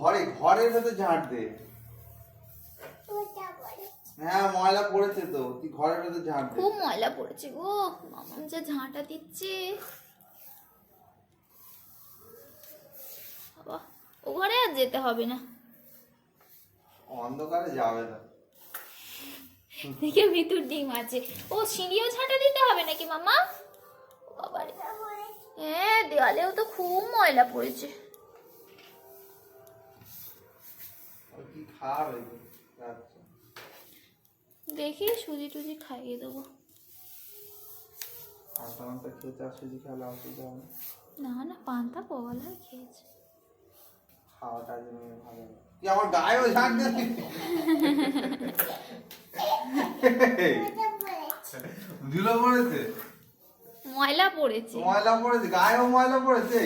ঘরে ঘরের ভেতর ঝাঁট দে। হ্যাঁ ময়লা পড়েছে তো, তুই ঘরের ভেতর ঝাঁট দে। খুব ময়লা পড়েছে গো, মামাম যা ঝাঁটা দিচ্ছে। বাবা ও ঘরে আর যেতে হবে না, অন্ধকারে যাবে না। দেখে ভিতর ডিম আছে। ও সিঁড়িও ঝাঁটা দিতে হবে নাকি মামা? বাবা হ্যাঁ দেওয়ালেও তো খুব ময়লা পড়েছে। কি খাবে? দেখি সুজি টুজি খাইয়ে দেবো। খেতে আর সুজি খাওয়ালে অসুবিধা হবে না না পান্তা পগলা খেয়েছে। খাওয়াটা ভালো। তুই আমার গায়েও ঝাঁট দিবি? ধুলো পড়েছে, ময়লা পড়েছে, ময়লা পড়েছে, গায়েও ময়লা পড়েছে।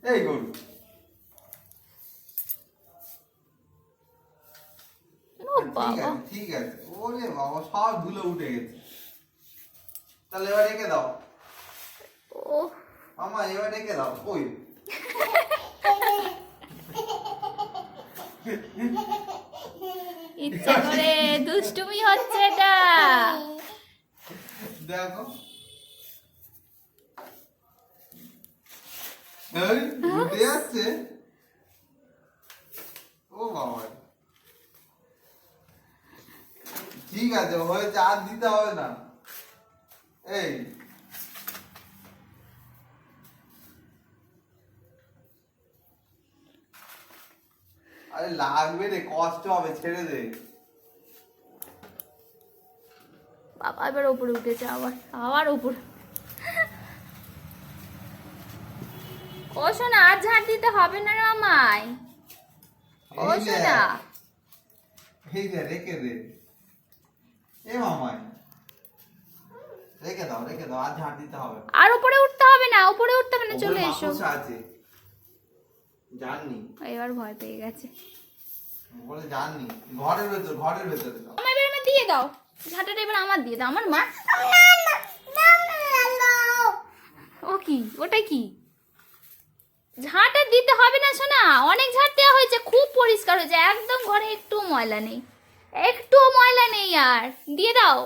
এই গরু ঠিক আছে। ওরে বাবা সব ধুলো উঠে গেছে। তাহলে এবার রেখে দাও। ও মামা এবার রেখে দাও। ওই ইচ্ছা করে দুষ্টুমি হচ্ছে এটা। দেখো উঠে যাচ্ছে। ও বাবা ঠিক আছে হয়েছে, আর দিতে হবে না। এই আরে লাগবে রে, কষ্ট হবে, ছেড়ে দে। বাবা এবার উপরে উঠেছে, আবার আবার উপরে। ও শোনা আর ঝাঁট দিতে হবে না রে মামাই। ও শোনা এই দে রেখে দে। এ মামাই রেখে দাও, রেখে দাও, আর ঝাঁট দিতে হবে। আর উপরে উঠতে হবে না, উপরে উঠতে হবে না, চলে এসো। আছে জাননি, এবার ভয় পেয়ে গেছে। বলে জাননি। ঘরের ভেতর, ঘরের ভেতরে দাও। আমার এবার আমার দিয়ে দাও ঝাঁটাটা, এবার আমার দিয়ে দাও। আমার মা ও কি ওটা কি ঝাঁটা দিতে হবে না শোনা, অনেক ঝাঁট দেওয়া হয়েছে, খুব পরিষ্কার হয়েছে একদম, ঘরে একটু ময়লা নেই, একটু ময়লা নেই। আর দিয়ে দাও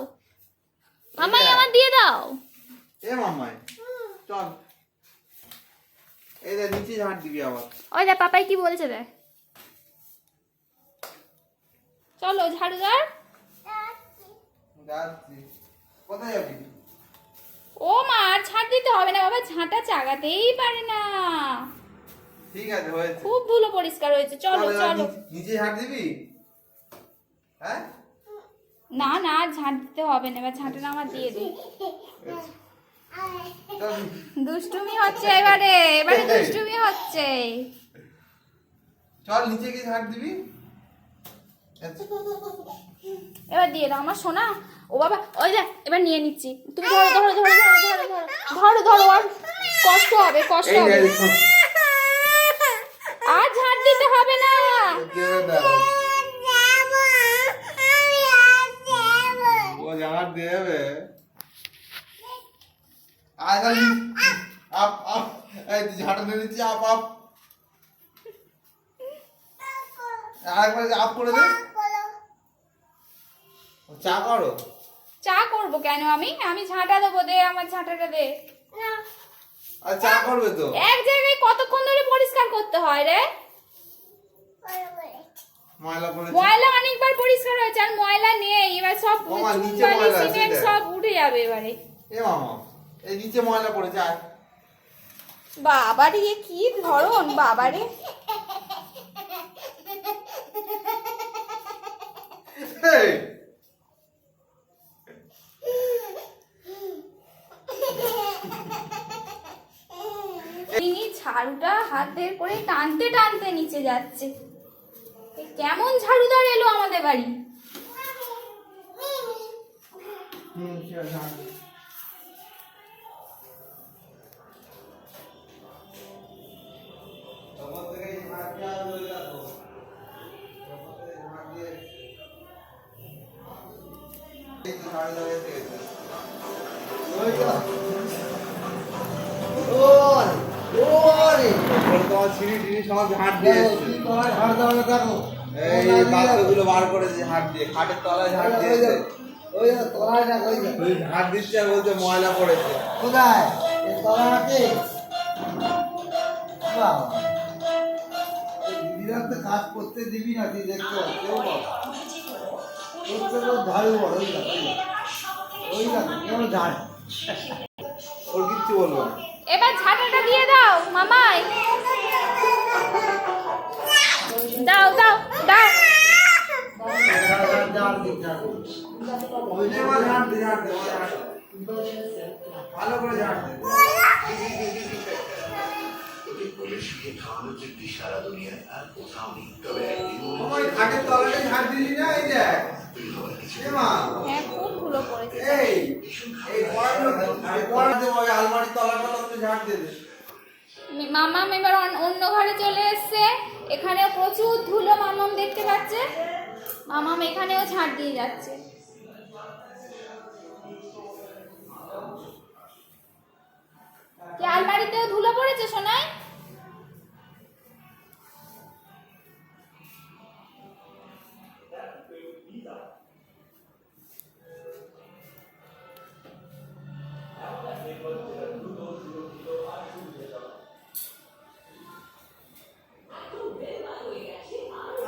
মামাই, আমার দিয়ে দাও। এ মামাই চল, এই দে নিচে ঝাঁট দিবি আবার। ওই দেখ পাপাই কি বলছে দেখ। চলো ঝাড়ুদার। যাচ্ছি। কোথায় যাবি? ও মা আর ঝাঁট দিতে হবে না বাবা, ঝাঁটা চাগাতেই পারে না। ঠিক আছে হয়েছে, খুব ধুলো পরিষ্কার হয়েছে। চলো চলো। নিচে ঝাঁট দিবি? হ্যাঁ না না আর ঝাঁট দিতে হবে না, এবার ঝাঁটাটা আমার দিয়ে দে। চল দুষ্টুমি হচ্ছে এবারে, এবারে দুষ্টুমি হচ্ছে। চল নিচে গিয়ে ঝাঁট দিবি। এবার দিয়ে দাও আমার সোনা। ও বাবা ওই দেখ এবার নিয়ে নিচ্ছি। তুমি ধরো ধরো ধরো ধরো ধরো ধরো ধরো ধরো, আর কষ্ট হবে, কষ্ট হবে। আর ঝাঁট দিতে হবে না। ও ঝাঁট দেবে। আপ আপ, এই ঝাঁটা নিয়ে নিচ্ছি, আপ আপ। আরেকবার আপ করে দে। চা করো। চা করবো কেন আমি? আমি ঝাঁটা দেবো, দে আমার ঝাঁটাটা দে। আর চা করবে তো? এক জায়গায় কতক্ষণ ধরে পরিষ্কার করতে হয় রে? ময়লা পড়েছে। ময়লা অনেকবার পরিষ্কার হয়েছে, আর ময়লা নেই। এবার সব মামা, নিচে চুনবালি ময়লা আছে, সিমেন্ট দেখ। সব উঠে যাবে এবারে। এ মামা এই নিচে ময়লা পড়েছে। আয় বাবারে এ কি ধরন, বাবারে। এই, তিনি ঝাড়ুটা হাত বের করে টানতে টানতে নিচে যাচ্ছে। এ কেমন ঝাড়ুদার এলো আমাদের বাড়ি। সব সিঁড়ি টিড়ি সব ঝাঁট দিয়ে এসছে। এই বাচ্চাগুলো বার করেছে ঝাঁট দিয়ে, খাটের তলায় ঝাঁট দিয়েছে। ওই ঝাঁট দিচ্ছে আর বলছে ময়লা পড়েছে। কাজ করতে দিবি না তুই দেখতে কেউ ঝাড়ু ওই কেমন ঝাড় ওর কিচ্ছু বলবো না। এবার ঝাঁটাটা দিয়ে দাও মামাই, দাও দাও দাও। ওই যে মা ঝাঁট দে, ঝাঁট দে, মা ঝাঁট দে। ভালো করে ঝাঁট দে। ওই খাটের তলায় ঝাঁট দিলি না, এই দেখ। এ মা, হ্যাঁ খুব ধুলো পড়েছে। এই পড়াতে ওই আলমারির তলাটা তো ঝাঁট দিয়ে দে। মামাম এবার অন্য ঘরে চলে এসছে, এখানেও প্রচুর ধুলো মামাম দেখতে পাচ্ছে। মামাম এখানেও ঝাঁট দিয়ে যাচ্ছে। কি আলমারিতেও ধুলো পড়েছে সোনাই?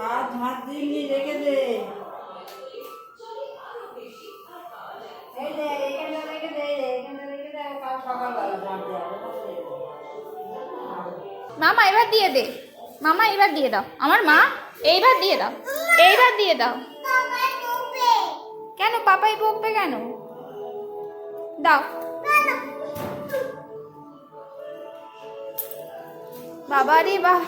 আর ঝাঁট দিইনি, রেখে দে। এই দে, এখানটা রেখে দে, এখানটা রেখে দে, কাল সকালবেলা ঝাঁট দেওয়া হবে। মামা এবার দিয়ে দে, মামা এবার দিয়ে দাও। আমার মা এইবার দিয়ে দাও, এইবার দিয়ে দাও। কেন পাপাই বকবে কেন? দাও। বাবা রে বাহ।